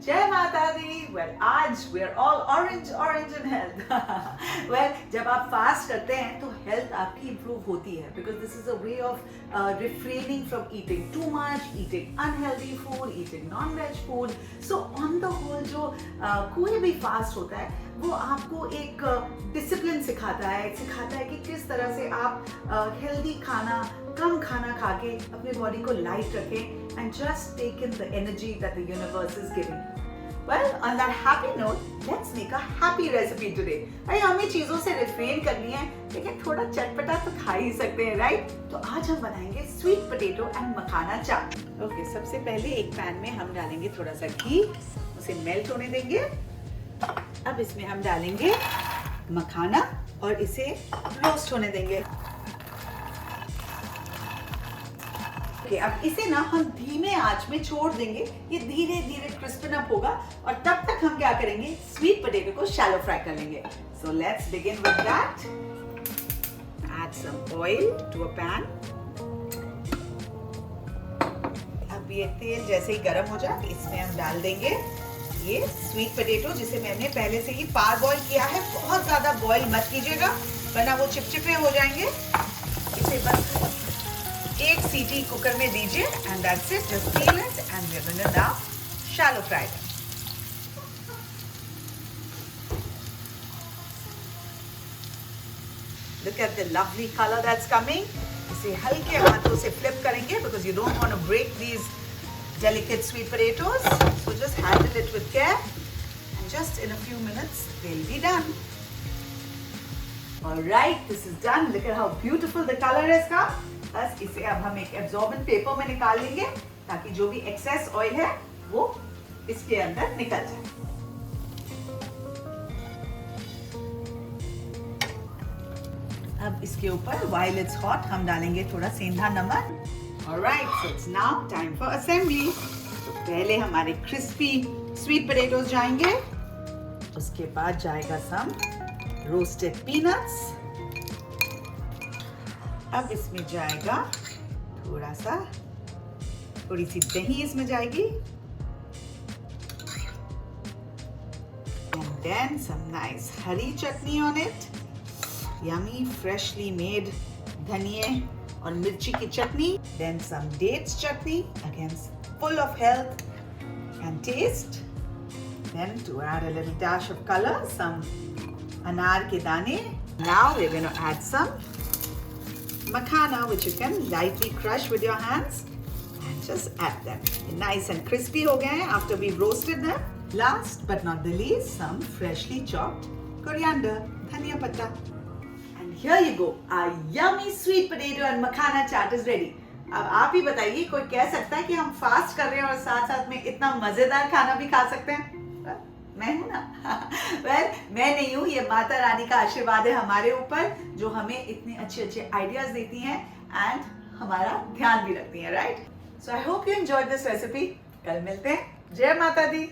जय माता दी। वेल आज we are all orange in health. Well जब आप फास्ट करते हैं तो हेल्थ आपकी इंप्रूव होती है, because this is a way of refraining from eating too much, eating unhealthy food, eating non veg food. So on the whole जो कोई भी फास्ट होता है वो आपको एक डिसिप्लिन सिखाता है कि किस तरह से आप हेल्दी खाना, कम खाना खा के अपने बॉडी को लाइट रखें and just take in the energy that the universe is giving. Well, on that happy note, let's make a happy recipe today. भाई हमें चीजों से रिफ्रेन करनी है, लेकिन थोड़ा चटपटा तो खा ही सकते हैं, राइट? तो आज हम बनाएंगे sweet potato and makhana chaat. Okay, सबसे पहले एक पैन में हम डालेंगे थोड़ा सा घी, उसे मेल्ट होने देंगे। अब इसमें हम डालेंगे मखाना और इसे रोस्ट होने देंगे। अब इसे ना हम धीमे आंच में छोड़ देंगे, ये धीरे धीरे क्रिस्पन अप होगा और तब तक हम क्या करेंगे, स्वीट पोटैटो को शैलो फ्राई कर लेंगे। So let's begin with that. Add some oil to a pan. अब ये तेल जैसे ही गर्म हो जाए इसमें हम डाल देंगे ये स्वीट पोटैटो, जिसे मैंने पहले से ही पार बॉईल किया है। बहुत ज्यादा बॉईल मत कीजिएगा वरना वो चिपचिपे हो जाएंगे। इसे बस एक सीटी कुकर में दीजिए and that's it, just peel it and we are going to now shallow fry them. Look at the lovely colour that's coming. इसे हल्के हाथों से फ्लिप करेंगे because you don't want to break these delicate sweet potatoes, so just handle it with care and just in a few minutes they'll be done. All right, this is done. Look at how beautiful the color has come. बस इसे अब हम एक absorbent paper में निकाल लेंगे ताकि जो भी एक्सेस ऑयल है वो इसके अंदर निकल जाए। अब इसके ऊपर while it's hot हम डालेंगे थोड़ा सेंधा नमक। Alright, so it's now time for assembly. तो पहले हमारे crispy sweet potatoes जाएंगे, उसके बाद जाएगा some roasted peanuts। अब इसमें जाएगा थोड़ी सी दही इसमें जाएगी, and then some nice Hari chutney on it, yummy freshly made धनिये और मिर्ची की चटनी, then some dates chutney, again full of health and taste. Then to add a little dash of color, some anar ke dane. Now we're going to add some makhana, which you can lightly crush with your hands and just add them. Nice and crispy ho gaye after we've roasted them. Last but not the least, some freshly chopped coriander, dhania patta. Here you go, our yummy sweet potato and makhana chaat is ready. अब आप ही बताइए, कोई कह सकता है कि हम fast कर रहे हैं और साथ साथ में इतना मजेदार खाना भी खा सकते हैं? मैं हूं ना। well, मैं नहीं हूं, ये माता रानी का आशीर्वाद है हमारे ऊपर, जो हमें इतने अच्छे आइडियाज देती हैं एंड हमारा ध्यान भी रखती हैं, right? So I hope you enjoyed this recipe. कल मिलते हैं। जय माता दी।